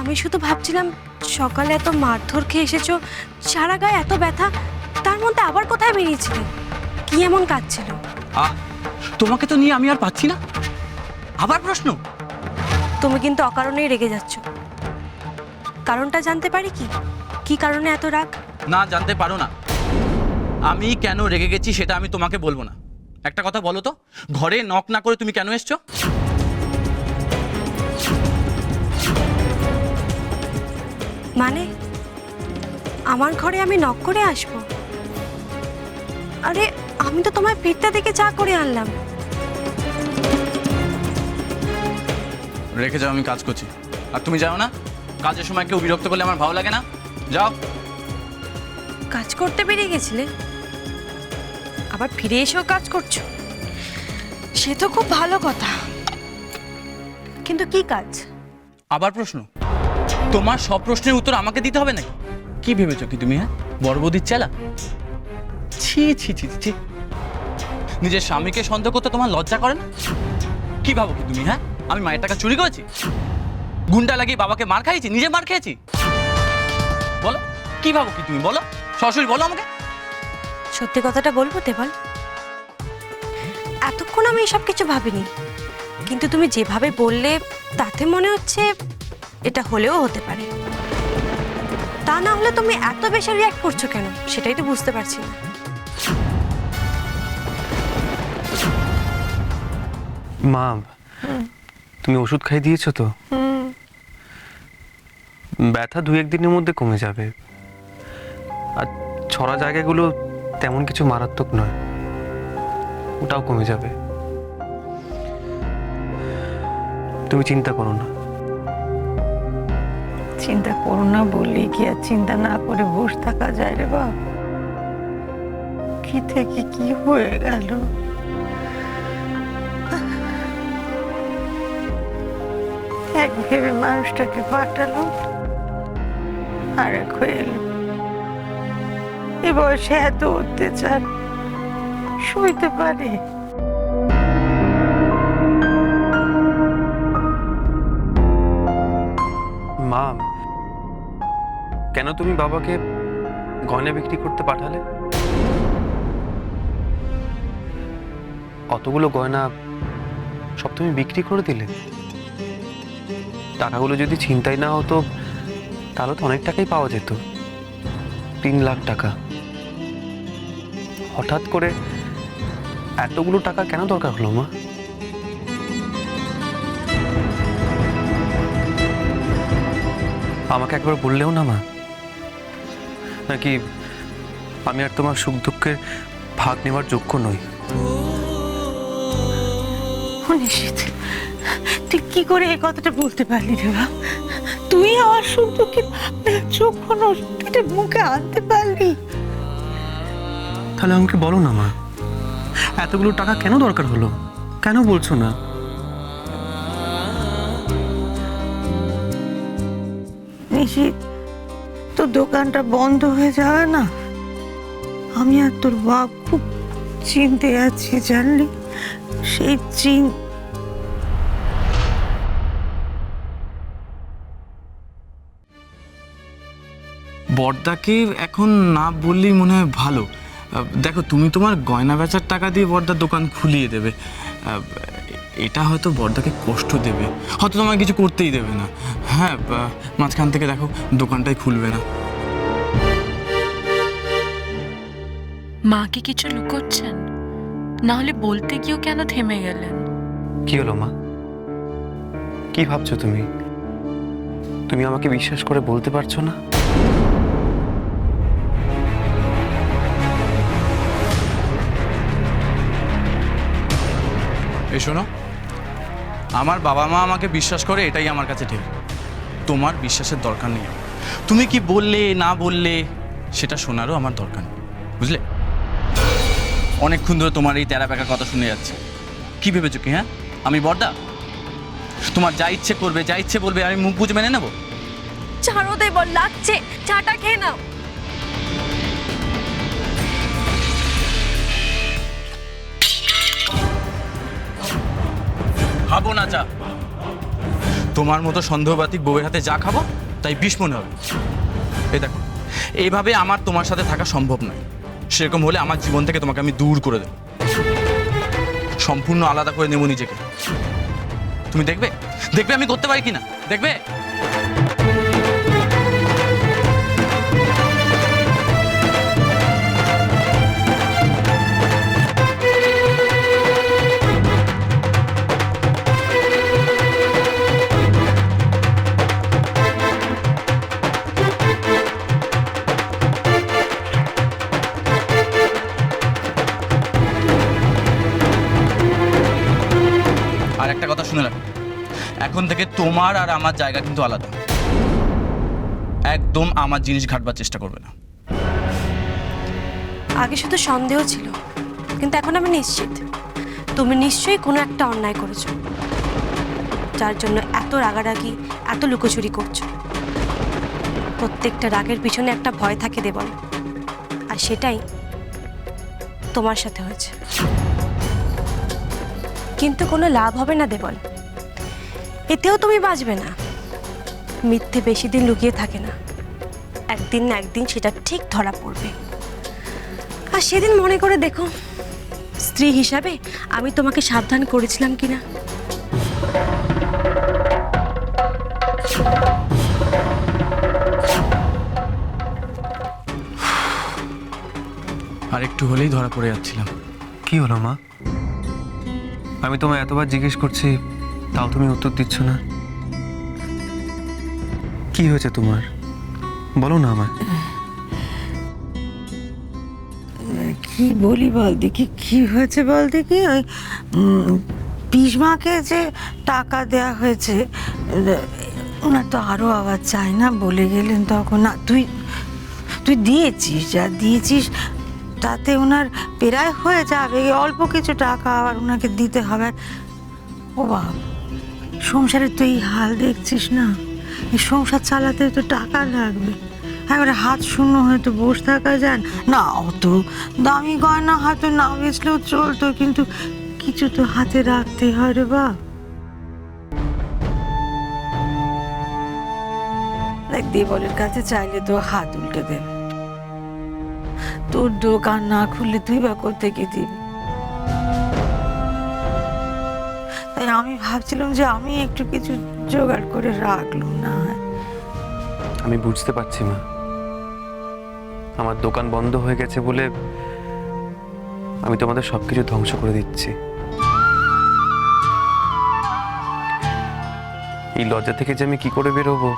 আমি শুধু ভাবছিলাম সকালে এত মারধর খেয়ে এসেছো, সারা গায়ে এত ব্যথা, তার মধ্যে আবার কোথায় বেরিয়েছিলে? কি এমন কাজ ছিল? তোমাকে তো নিয়ে আমি আর পাচ্ছি না। আবার প্রশ্ন? তুমি কিন্তু অকারণেই রেগে যাচ্ছ। কারণটা জানতে পারি কি? কি কারণে এত রাগ? না, জানতে পারো না। আমি কেন রেগে গেছি সেটা আমি তোমাকে বলবো না। একটা কথা বলো তো, ঘরে নক না করে তুমি কেন এসছো? মানে আমার ঘরে আমি নক করে আসবো? আরে আমি তো তোমায় পেটটা দেখে চা করে আনলাম। রেখে যাও, আমি কাজ করছি। আর তুমি যাও না? কাজের সময় কেউ বিরক্ত করলে আমার ভালো লাগে না। যাও। কাজ করতে বেরিয়ে গেছিলে, আবার ফিরে এসেও কাজ করছো, সে তো খুব ভালো কথা। কিন্তু কি কাজ? আবার প্রশ্ন? তোমার সব প্রশ্নের উত্তর আমাকে দিতে হবে নাকি? কি ভেবেছো কি তুমি? হ্যাঁ, বড় বৌদির চেলা? ছি ছি ছি ছি। নিজের স্বামীকে সন্দেহ করতে তোমার লজ্জা করে না? কি ভাবো কি তুমি? হ্যাঁ, আমি মায়ের টাকা চুরি করেছি? গুন্ডা লাগিয়ে বাবাকে মার খাইয়েছি? নিজে মার খেয়েছি? বলো, কি ভাবো কি তুমি? বলো, সরাসরি বলো আমাকে। সত্যি কথাটা বলবো দেবাল, এতক্ষণ আমি এসব কিছু ভাবিনি, কিন্তু তুমি যেভাবে বললে তাতে মনে হচ্ছে এটা হলেও হতে পারে। তা না হলে তুমি এত বেশি রিয়াক্ট করছো কেন সেটাই তো বুঝতে পারছি না। মা, তুমি ওষুধ খাই দিয়েছো তো? ব্যথা 2-1 দিনের মধ্যে কমে যাবে। আর ছড়া জায়গাগুলো তেমন কিছু মারাত্মক নয়, ওটাও কমে যাবে। তুমি চিন্তা করো না। চিন্তা করো না বললে কি আর চিন্তা না করে বসে থাকা যায় রে বাপ? কি থেকে কি হয়ে গেল? এক ভেবে মানুষটাকে পাঠালো, আর এক হয়ে এলো। এ বয়সে এত অত্যাচার সইতে পারে? মা, কেন তুমি বাবাকে গয়না বিক্রি করতে পাঠালে? অতগুলো গয়না সব তুমি বিক্রি করে দিলে? টাকাগুলো যদি ছিনতাই না হতো তাহলে তো অনেক টাকাই পাওয়া যেত। 3 লাখ টাকা। হঠাৎ করে এতগুলো টাকা কেন দরকার হলো মা? আমাকে একবার বললেও না মা? নাকি আমি আর তোমার সুখ দুঃখের ভাগ নেওয়ার যোগ্য নই? নিশ্চিত তুই কি করে এই কথাটা বলতে পারলি রে বাপ? তুই আমার সুখ দুঃখে যোগ্য নস, এটা মুখে আনতে পারলি? তাহলে আমাকে বলো না মা, এতগুলো টাকা কেন দরকার হলো? কেন বলছো না? নিশ্চিত তোর দোকানটা বন্ধ হয়ে যাবে না? আমি আর তোর বাপ খুব চিনতে আছি জানলি? সেই বড়দাকে এখন না বললেই মনে হয় ভালো। দেখো, তুমি তোমার গয়না বেচার টাকা দিয়ে বড়দার দোকান খুলিয়ে দেবে, এটা হয়তো বড়দাকে কষ্ট দেবে, হয়তো তোমায় কিছু করতেই দেবে না। হ্যাঁ, মাঝখান থেকে দেখো দোকানটাই খুলবে না। মা কি কিছু লুকোচ্ছেন? না হলে বলতে গিয়েও কেন থেমে গেলেন? কি হলো মা? কি ভাবছো তুমি? তুমি আমাকে বিশ্বাস করে বলতে পারছো না? এই শোনো, আমার বাবা মা আমাকে বিশ্বাস করে, এটাই আমার কাছে ঠিক। তোমার বিশ্বাসের দরকার নেই। তুমি কি বললে না বললে সেটা শোনারও আমার দরকার নেই, বুঝলে? অনেকক্ষণ ধরে তোমার এই তেরা প্যাকা কথা শুনে যাচ্ছে। কি ভেবেছো কি? হ্যাঁ, আমি বড়দা? তোমার যা ইচ্ছে করবে, যা ইচ্ছে বলবে, আমি মুখ বুঝে মেনে নেবো? ছাড়ো দেবল, লাগছে, চাটা খেয়ে নাও। খাবো না চা। তোমার মতো সন্দেহবাতিক বউয়ের হাতে যা খাবো তাই বিষ মনে হবে। এই দেখো, এইভাবে আমার তোমার সাথে থাকা সম্ভব নয়। সেরকম হলে আমার জীবন থেকে তোমাকে আমি দূর করে দেবো, সম্পূর্ণ আলাদা করে নেবো নিজেকে। তুমি দেখবে দেখবে আমি করতে পারি কিনা, দেখবে। আর একটা কথা শুনে রাখো, এখন থেকে তোমার আর আমার জায়গা কিন্তু আলাদা। একদম আমার জিনিস ঘাটবার চেষ্টা করবে না। আগে শুধু সন্দেহ ছিল, কিন্তু এখন আমি নিশ্চিত তুমি নিশ্চয়ই কোনো একটা অন্যায় করেছো, যার জন্য এত রাগারাগি, এত লুকোচুরি করছো। প্রত্যেকটা রাগের পিছনে একটা ভয় থাকে দেবল, আর সেটাই তোমার সাথে হয়েছে। কিন্তু কোনো লাভ হবে না দেবল, এতেও তুমি বাঁচবে না। মিথ্যে বেশি দিন লুকিয়ে থাকে না, একদিন না একদিন সেটা ঠিক ধরা পড়বে। আর সেদিন মনে করে দেখো, স্ত্রী হিসাবে আমি তোমাকে সাবধান করেছিলাম কিনা। আর একটু হলেই ধরা পড়ে যাচ্ছিলাম। কি হলো মা? আমি তোমায় এতবার জিজ্ঞেস করছি, তাও তুমি উত্তর দিচ্ছ না। কি হয়েছে তোমার? বলো না আমায়। কি বলি বল দেখি, কি হয়েছে বল দেখি। ওই পিসমাকে যে টাকা দেয়া হয়েছে, ওনার তো আরো আবার চাই না বলে গেলেন তখন। না, তুই দিয়েছিস, যা দিয়েছিস তাতে ওনার প্রায় হয়ে যাবে। অল্প কিছু টাকা আবার ওনাকে দিতে হবে। ও বাবা, সংসারের তো এই হাল দেখছিস না, এই সংসার চালাতে তো টাকা লাগবে। এবারে হাত শূন্য হয়তো বসে থাকা যায় না। অত দামি গয়না হয়তো না বেচলেও চলতো, কিন্তু কিছু তো হাতে রাখতে হয় রে বাপ। দেখ, দেবলের কাছে চাইলে তো হাত উল্টে দেবে। তোর দোকান না খুললে তুই বা কোত্থেকে দিবি? তাই আমি ভাবছিলাম যে আমি একটু কিছু জোগাড় করে রাখলুম না। আমি বুঝতে পারছি মা, আমার দোকান বন্ধ হয়ে গেছে বলে আমি তোমাদের সবকিছু ধ্বংস করে দিচ্ছি। এই লজ্জা থেকে যে আমি কি করে বেরোবো?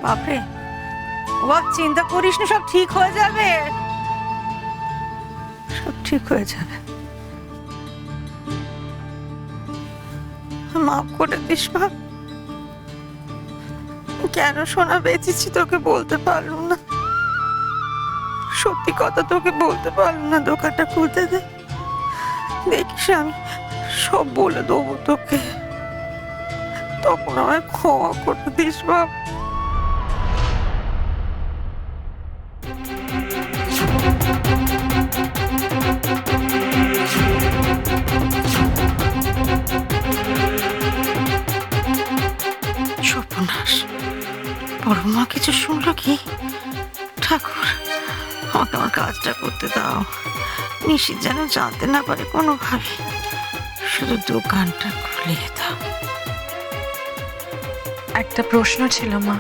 বাপরে, ও বাপ, চিন্তা করিস না, সব ঠিক হয়ে যাবে, সব ঠিক হয়ে যাবে। মাফ করে দিস বাপ। কেন সোনা বেঁচেছি তোকে বলতে পারলুম না, সত্যি কথা তোকে বলতে পারলুম না। দোকানটা খুলতে দে, দেখিস আমি সব বলে দেবো তোকে, তখন আমায় ক্ষমা করে দিস বাপ। সর্বনাশ, বড় মা কিছু শুনলো কি? ঠাকুর, আমাকে আমার কাজটা করতে দাও। নিশিত যেন জানতে না পারে কোনোভাবে, শুধু দোকানটা খুলে দাও। একটা প্রশ্ন ছিল মা।